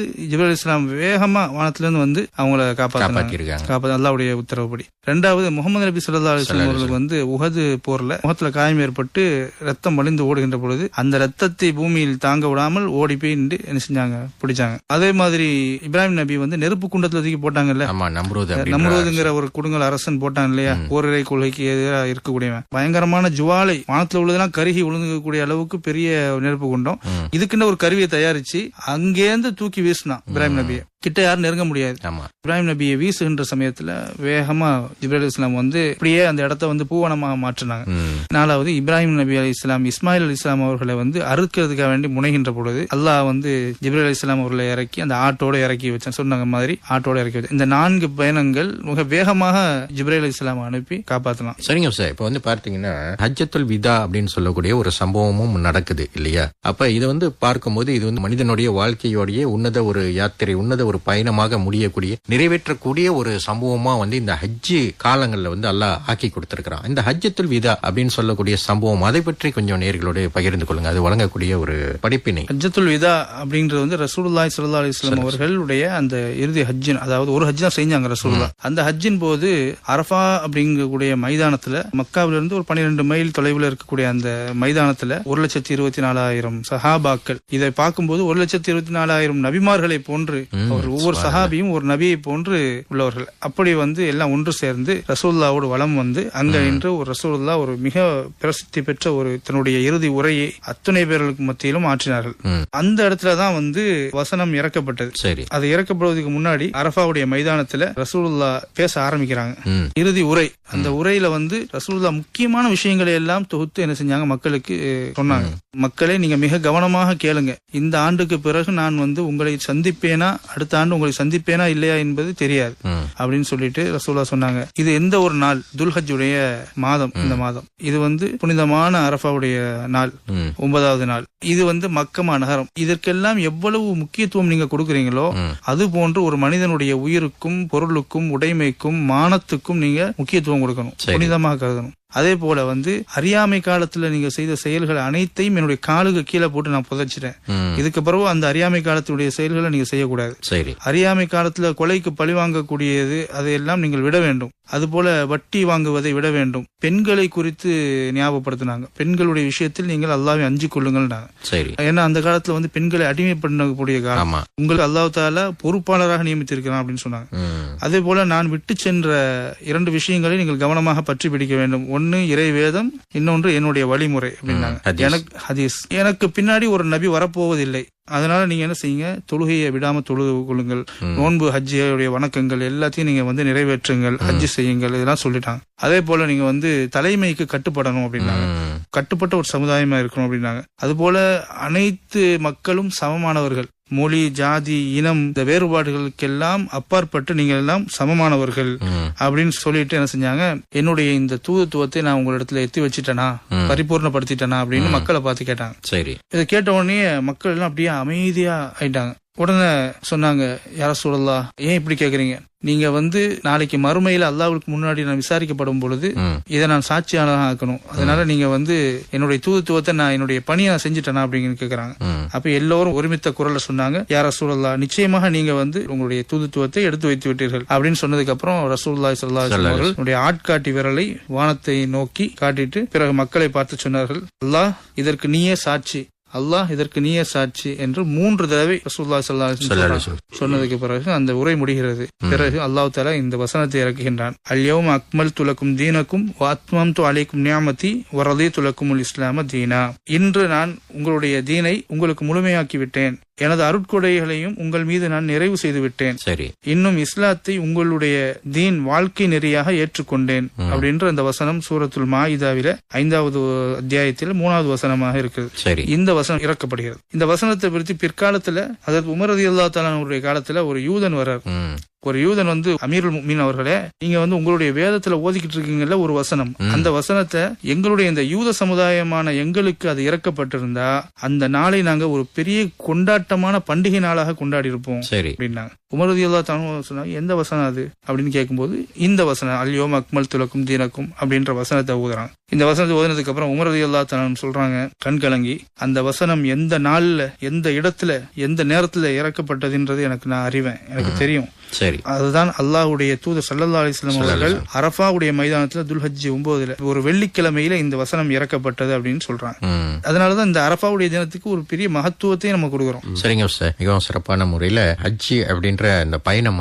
ஜிப்ரீல் அலைஹிஸ்ஸலாம் வேகமா வானத்துல இருந்து அவங்கள காப்பாத்திருக்காங்க அல்லாஹ்வுடைய உத்தரவுப்படி. 2வது முகமது நபி ஸல்லல்லாஹு அலைஹி வஸல்லம் அவர்களுக்கு உஹது போர்ல முகத்துல காயம் ஏற்பட்டு ரத்தம் வழிந்து ஓடுகின்ற பொழுது அந்த ரத்தத்தை பூமியில் தாங்க விடாமல் ஓடி போய் நின்று என்ன செஞ்சாங்க, பிடிச்சாங்க. அதே மாதிரி இப்ராஹிம் நபி நெருப்பு குண்டத்துல தூக்கி போட்டாங்கல்ல, நம்ரூதுங்கிற ஒரு கொடுங்கல் அரசன் போட்டாங்க இல்லையா, ஓரிரை கொள்கைக்கு எதிராக இருக்கக்கூடியவன், பயங்கரமான ஜுவாலை வானத்துல உள்ளதெல்லாம் கருகி விழுந்துக்கூடிய அளவுக்கு பெரிய நெருப்பு குண்டம். இதுக்குன்னு ஒரு கருவியை தயாரிச்சு அங்கேருந்து தூக்கி வீசினான் இப்ராஹிம் நபியை. கிட்ட யாரும் நெருங்க முடியாது. இப்ராஹிம் நபியை வீசுகின்ற சமயத்துல வேகமா ஜிப்ரீல் அலைஹிஸ்ஸலாம் இப்படியே அந்த இடத்த பூவனமாக மாற்றினாங்க. 4வது இப்ராஹிம் நபி அலைஹிஸ்ஸலாம் இஸ்மாயில் அலைஹிஸ்ஸலாம் அவர்களை அறுக்கிறதுக்காக வேண்டி முனைகின்ற பொழுது அல்லாஹ் ஜிப்ரீல் அலைஹிஸ்ஸலாம் அவர்களை இறக்கி அந்த ஆட்டோட இறக்கி வச்சேன், சொன்னாங்க மாதிரி ஆட்டோட இறக்கி வச்சேன். இந்த 4 பயணங்கள் மிக வேகமாக ஜிப்ரீல் அலைஹிஸ்ஸலாம் அனுப்பி காப்பாற்றலாம். சரிங்க சார், இப்ப பார்த்தீங்கன்னா ஹஜ்ஜத்துல் விதா அப்படின்னு சொல்லக்கூடிய ஒரு சம்பவமும் நடக்குது இல்லையா? அப்ப இது பார்க்கும்போது இது மனிதனுடைய வாழ்க்கையோடைய உன்னத ஒரு யாத்திரை, உன்னத ஒரு பயணமாக முடியக்கூடிய நிறைவேற்றக்கூடிய ஒரு சம்பவமா இந்த ஹஜ்ஜு காலங்கள்ல அல்லாஹ் ஆக்கி கொடுத்திருக்கிறான். இந்த ஹஜ்ஜத்துல் விதா அப்படின்னு சொல்லக்கூடிய சம்பவம், அதை பற்றி கொஞ்சம் நேயர்களோட பகிர்ந்து கொள்ளுங்க. அது வழங்கக்கூடிய ஒரு படிப்பினை. ஹஜ்ஜத்துல் விதா அப்படின்றது ரசூலுல்லாஹி ஸல்லல்லாஹு அலைஹி வஸல்லம் அவர்களுடைய அந்த இறுதி ஹஜ்ஜின், அதாவது ஒரு ஹஜ் தான் செஞ்சாங்க ரசூலுல்லாஹ். அந்த ஹஜ்ஜின் போது அரஃபா அப்படிங்கக்கூடிய மைதானத்துல, மக்காவிலிருந்து ஒரு 12 மைல் தொலைவில் இருக்கக்கூடிய அந்த மைதானத்துல 1,24,000 சஹாபாக்கள், இதை பார்க்கும்போது 1,24,000 நபிமார்களை போன்று ஒவ்வொரு சஹாபியும் ஒரு நபியை போன்று உள்ளவர்கள். அப்படி எல்லாம் ஒன்று சேர்ந்து ரசூலுல்லாஹ்வோடு வலம் அங்க நின்று ஒரு ரசூலுல்லாஹ் ஒரு மிக பிரசித்தி பெற்ற ஒரு தன்னுடைய இறுதி உரையை அத்தனை பேர்களுக்கு மத்தியிலும் ஆற்றினார்கள். அந்த இடத்துலதான் வசனம் இறக்கப்பட்டது. அது இறக்கப்படுவதற்கு முன்னாடி அரஃபாவுடைய மைதானத்துல ரசூலுல்லாஹ் பேச ஆரம்பிக்கிறாங்க. இறுதி உரை, அந்த உரையில ரசூலுல்லாஹ் முக்கியமான விஷயங்களை எல்லாம் தொகுத்து என்ன செஞ்சாங்க, மக்களுக்கு சொன்னாங்க. மக்களே, நீங்க மிக கவனமாக கேளுங்க. இந்த ஆண்டுக்கு பிறகு நான் உங்களை சந்திப்பேனா, அடுத்த ஆண்டு உங்களை சந்திப்பேனா இல்லையா என்பது தெரியாது அப்படின்னு சொல்லிட்டு ரசூலுல்லாஹ் சொன்னாங்க. இது எந்த ஒரு நாள், துல்ஹஜ்ஜுடைய மாதம், இந்த மாதம் இது புனிதமான அரஃபாவுடைய நாள், 9வது நாள். இது மக்கமா நகரம். இதற்கெல்லாம் எவ்வளவு முக்கியத்துவம் நீங்க கொடுக்குறீங்களோ அது போன்று ஒரு மனிதனுடைய உயிருக்கும் பொருளுக்கும் உடைமைக்கும் மானத்துக்கும் நீங்க முக்கியத்துவம் கொடுக்கணும், புனிதமாக கருதணும். அதே போல அறியாமை காலத்துல நீங்க செய்த செயல்கள் அனைத்தையும் என்னுடைய காலுக்கு கீழே போட்டு நான் புதைச்சிட்டேன். இதுக்கு பிறகு அந்த அறியாமை காலத்துடைய செயல்களை நீங்க செய்யக்கூடாது. அறியாமை காலத்துல கொலைக்கு பழி வாங்கக்கூடியது அதையெல்லாம் நீங்கள் விட வேண்டும். அதுபோல வட்டி வாங்குவதை விட வேண்டும். பெண்களை குறித்து ஞாபகப்படுத்தினாங்க. பெண்களுடைய விஷயத்தில் நீங்கள் அல்லாஹ்வை அஞ்சி கொள்ளுங்கள். ஏன்னா அந்த காலத்துல பெண்களை அடிமைப்படக்கூடிய காலம். உங்களுக்கு அல்லாஹ் தஆலா பொறுப்பாளராக நியமித்திருக்கிறான் அப்படின்னு சொன்னாங்க. அதே போல நான் விட்டு சென்ற 2 விஷயங்களை நீங்கள் கவனமாக பற்றி பிடிக்க வேண்டும். ஒன்னு இறை வேதம், இன்னொன்று என்னுடைய வழிமுறை அப்படின்னாங்க. எனக்கு ஹதீஸ், எனக்கு பின்னாடி ஒரு நபி வரப்போவதில்லை. அதனால நீங்க என்ன செய்யுங்க, தொழுகையை விடாம தொழுது கொள்ளுங்கள், நோன்பு ஹஜ்ஜுடைய வணக்கங்கள் எல்லாத்தையும் நீங்க நிறைவேற்றுங்கள், ஹஜ்ஜு செய்யுங்கள், இதெல்லாம் சொல்லிட்டாங்க. அதே போல நீங்க தலைமைக்கு கட்டுப்படணும் அப்படின்னாங்க. கட்டுப்பட்ட ஒரு சமுதாயமா இருக்கணும் அப்படின்னாங்க. அது போல அனைத்து மக்களும் சமமானவர்கள். மொழி, ஜாதி, இனம், இந்த வேறுபாடுகளுக்கெல்லாம் அப்பாற்பட்டு நீங்கள் எல்லாம் சமமானவர்கள் அப்படின்னு சொல்லிட்டு என்ன செஞ்சாங்க, என்னுடைய இந்த தூதுத்துவத்தை நான் உங்களிடத்துல எத்தி வச்சுட்டேனா, பரிபூர்ணப்படுத்திட்டேனா அப்படின்னு மக்களை பார்த்து கேட்டாங்க. சரி. இதை கேட்ட உடனே மக்கள் எல்லாம் அப்படியே அமைதியா ஆயிட்டாங்க. உடனே சொன்னாங்க, யா ரசூலல்லாஹ், ஏன் இப்படி கேக்குறீங்க? நீங்க நாளைக்கு மறுமையில அல்லாஹ்வுக்கு முன்னாடி நான் விசாரிக்கப்படும் பொழுது இதை நான் சாட்சியாளராக ஆக்கணும். அதனால நீங்க என்னுடைய தூதுத்துவத்தை நான் என்னுடைய பணியை நான் செஞ்சுட்டேனா அப்படின்னு கேக்குறாங்க. அப்ப எல்லோரும் ஒருமித்த குரல்ல சொன்னாங்க, யா ரசூலல்லாஹ், நிச்சயமாக நீங்க உங்களுடைய தூதுத்துவத்தை எடுத்து வைத்து விட்டீர்கள் அப்படின்னு சொன்னதுக்கு அப்புறம் ரசூலுல்லாஹி ஸல்லல்லாஹு அலைஹி வஸல்லம் அவர்கள் ஆட்காட்டி விரலை வானத்தை நோக்கி காட்டிட்டு பிறகு மக்களை பார்த்து சொன்னார்கள், அல்லாஹ் இதற்கு நீயே சாட்சி, அல்லாஹ் இதற்கு நீயே சாட்சி என்று 3 தடவை ரசூலுல்லாஹி ஸல்லல்லாஹு அலைஹி வஸல்லம் சொன்னதுக்கு பிறகு அந்த உரை முடிகிறது. பிறகு அல்லாஹ் தஆலா இந்த வசனத்தை இறக்குகின்றான், அல்யௌம அக்மல்து லக்கும் தீனக்கும் வ அத்மம்து அலைக்கும் நிஅமதி வ ரதீது லக்குமுல் இஸ்லாம தீனா. இன்று நான் உங்களுடைய தீனை உங்களுக்கு முழுமையாக்கி விட்டேன், எனது அருட்கொடைகளையும் உங்கள் மீது நான் நிறைவு செய்து விட்டேன், சரி, இன்னும் இஸ்லாத்தை உங்களுடைய தீன் வாழ்க்கை நெறியாக ஏற்றுக்கொண்டேன் அப்படின்ற இந்த வசனம் சூரத்துல் மாயிதாவில 5வது அத்தியாயத்தில் 3வது வசனமாக இருக்குது. சரி. இந்த வசனம் இறக்கப்படுகிறது. இந்த வசனத்தை பற்றி பிற்காலத்துல, அதாவது உமர் ரலியல்லாஹு தஆலா அவருடைய காலத்துல ஒரு யூதன் வர்றார். ஒரு யூதன் அமீருல் முஃமினீன் அவர்களே, நீங்க உங்களுடைய வேதத்துல ஓதிக்கிட்டு இருக்கீங்கல்ல ஒரு வசனம், அந்த வசனத்தை எங்களுடைய இந்த யூத சமுதாயமான எங்களுக்கு அது இறக்கப்பட்டிருந்தா அந்த நாளை நாங்க ஒரு பெரிய கொண்டாட்டமான பண்டிகை நாளாக கொண்டாடி இருப்போம் அப்படின்னாங்க. உமர் ரலியல்லாஹு தஆலா சொன்னாங்க, எந்த வசனம் அது அப்படின்னு கேட்கும்போது இந்த வசனம், அல்யௌம அக்மல்து லக்கும் தீனக்கும் அப்படின்ற வசனத்தை ஓதுறாங்க. இந்த வசனத்தை ஓதுனதுக்கு அப்புறம் உமர் ரலியல்லாஹு தஆலா சொல்றாங்க கண் கலங்கி, அந்த வசனம் எந்த நாள்ல, எந்த இடத்துல, எந்த நேரத்துல இறக்கப்பட்டதுன்றது எனக்கு நான் அறிவேன், எனக்கு தெரியும். சரி. அதுதான் அல்லாஹ்வுடைய தூதர் ஸல்லல்லாஹு அலைஹி வஸல்லம் அவர்கள் அரஃபாவுடைய மைதானத்துல துல்ஹஜ் 9ல ஒரு வெள்ளிக்கிழமையில இந்த வசனம் இறக்கப்பட்டது அப்படின்னு சொல்றாங்க. அதனாலதான் இந்த அரஃபாவுடைய தினத்துக்கு ஒரு பெரிய மகத்துவத்தை நம்ம கொடுக்கிறோம். சரிங்க சார், மிகவும் சிறப்பான முறையில ஹஜ்ஜி அப்படின்ற அந்த பயணம்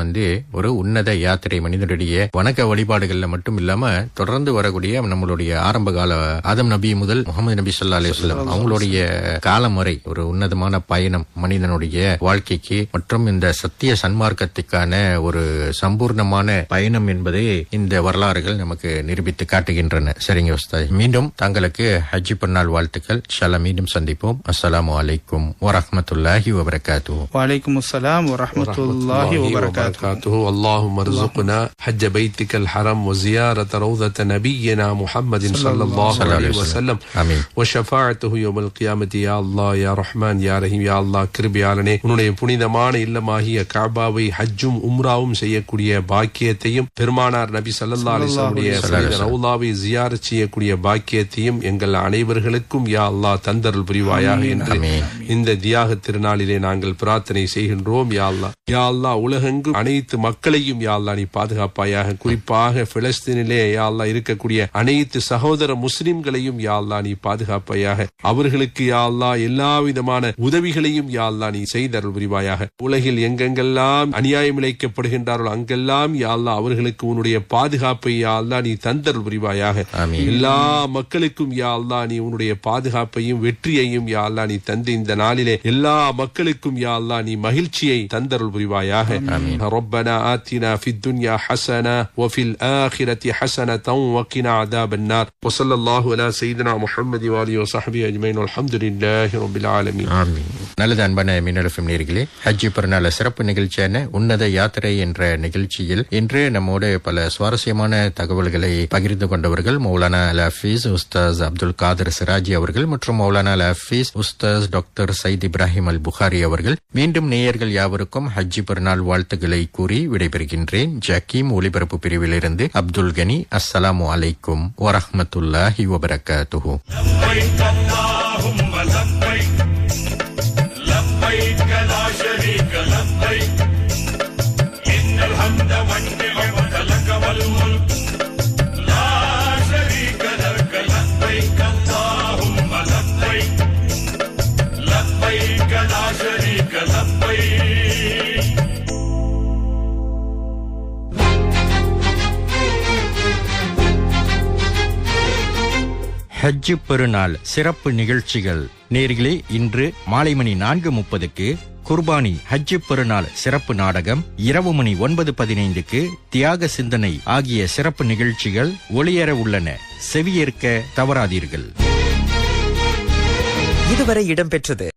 ஒரு உன்னத யாத்திரை, மனிதனுடைய வணக்க வழிபாடுகள்ல மட்டும் இல்லாம தொடர்ந்து வரக்கூடிய நம்மளுடைய ஆரம்ப கால ஆதம் நபி முதல் முகமது நபி ஸல்லல்லாஹு அலைஹி வஸல்லம் அவங்களுடைய காலம் வரை ஒரு உன்னதமான பயணம் மனிதனுடைய வாழ்க்கைக்கு மற்றும் இந்த சத்திய சன்மார்க்கத்துக்கான ஒரு சம்பூர்ணமான பயணம் என்பதை இந்த வரலாறுகள் நமக்கு நிரூபித்து காட்டுகின்றன. சரிங்க உஸ்தாத், மீண்டும் தங்களுக்கு ஹஜ்ஜி பெருநாள் வாழ்த்துக்கள். இன்ஷாஅல்லாஹ் மீண்டும் சந்திப்போம். அஸ்ஸலாமு அலைக்கும் வரஹ்மத்துல்லாஹி வபரகாத்துஹு. வலைக்கும் அஸ்ஸலாம் வரஹ்மத்துல்லாஹி வபரகாத்துஹு. அல்லாஹும்ம ர்ஸுக்னா ஹஜ்ஜ பைத்திக்கல் ஹரம் வ ஸியாரத ரௌதத நபியினா முஹம்மதின் ஸல்லல்லாஹு அலைஹி வஸல்லம் வ ஷஃபாஅத்துஹு யௌமல் கியாமத்தி. யா அல்லாஹ், யா ரஹ்மான், யா ரஹீம், யா அல்லாஹ் கிருபையாளனே, உன்னுடைய புனிதமான இல்லமாகிய கஅபாவை ஹஜ்ஜும் உம்ராவும் செய்யக்கூடிய பாக்கியத்தையும், பெருமானார் நபி ஸல்லல்லாஹு அலைஹி வஸல்லம் ரௌலாவை ஜியாரத் செய்யக்கூடிய பாக்கியத்தையும் எங்கள் அனைவர்களுக்கும் யா அல்லாஹ் தந்தருள் புரிவாயாக என்று இந்த தியாக திருநாளிலே நாங்கள் பிரார்த்தனை செய்கின்றோம். யா அல்லாஹ், யா அல்லாஹ், உலகெங்கும் அனைத்து மக்களையும் யா அல்லாஹ் நீ பாதுகாப்பாயாக. குறிப்பாக பிலஸ்தீனிலே யா அல்லாஹ் இருக்கக்கூடிய அனைத்து சகோதர முஸ்லிம்களையும் யா அல்லாஹ் நீ பாதுகாப்பாயாக. அவர்களுக்கு யா அல்லாஹ் எல்லா விதமான உதவிகளையும் யா அல்லாஹ் நீ செய்தருள் புரிவாயாக. உலகில் எங்கெங்கெல்லாம் அநியாயம் இழைக்கப்படுகின்றார்கள் அங்கெல்லாம் யா அல்லாஹ் அவர்களுக்கு உன்னுடைய பாதுகாப்பை யா அல்லாஹ் நீ தந்தருள் புரிவாயாக. எல்லா மக்களுக்கும் யா அல்லாஹ் நீ உன்னுடைய பாதுகாப்பையும் வெற்றியையும் யா அல்லாஹ் நீ தந்து இந்த நாளிலே எல்லா மக்களுக்கும் யா அல்லாஹ் நீ மகிழ்ச்சியை தந்தருள் புரிவாயாக. ரப்பனா ஆத்தினா ஃபித் துன்யா ஹஸனா வ ஃபில் ஆখিরাতি ஹஸனதன் வ கினா அஸாபன் நார். வ ஸல்லல்லாஹு அலா சய்யிதினா முஹம்மதி வ ஆலிஹி வ ஸஹ்பிஹி அஜ்மஈன். அல்ஹம்துலில்லாஹி ரப்பில் ஆலமீன். ஆமீன். நல்லது அன்பான மின்னல் எஃப்எம் நேயர்களே, ஹஜ்ஜி பெருநாள் சிறப்பு நிகழ்ச்சியான உன்னத யாத்திரை என்ற நிகழ்ச்சியில் இன்று நம்மோடு பல சுவாரஸ்யமான தகவல்களை பகிர்ந்து கொண்டவர்கள் மௌலானா அல் ஹஃபீஸ் உஸ்தாஸ் அப்துல் காதர் சிராஜி அவர்கள் மற்றும் மௌலானா அல் ஹஃபீஸ் உஸ்தாஸ் டாக்டர் சயீத் இப்ராஹிம் அல் புகாரி அவர்கள். மீண்டும் நேயர்கள் யாவருக்கும் ஹஜ்ஜி பெருநாள் வாழ்த்துக்களை கூறி விடைபெறுகின்றேன். ஜக்கீம் ஒலிபரப்பு பிரிவிலிருந்து அப்துல் கனி. அஸ்ஸலாமு அலைக்கும் வரஹ்மத்துல்லாஹி வபரகாத்துஹு. الحمد والنعمة لك والملك لا شريك لك لبيك اللهم لبيك لبيك لا شريك لبيك. ஹஜ்ஜி பெருநாள் சிறப்பு நிகழ்ச்சிகள் நேயர்களே, இன்று மாலை மணி 4:30க்கு குர்பானி ஹஜ்ஜி பெருநாள் சிறப்பு நாடகம், இரவு மணி 9:15க்கு தியாக சிந்தனை ஆகிய சிறப்பு நிகழ்ச்சிகள் ஒளியேற உள்ளன. செவியேற்க தவறாதீர்கள். இதுவரை இடம்பெற்றது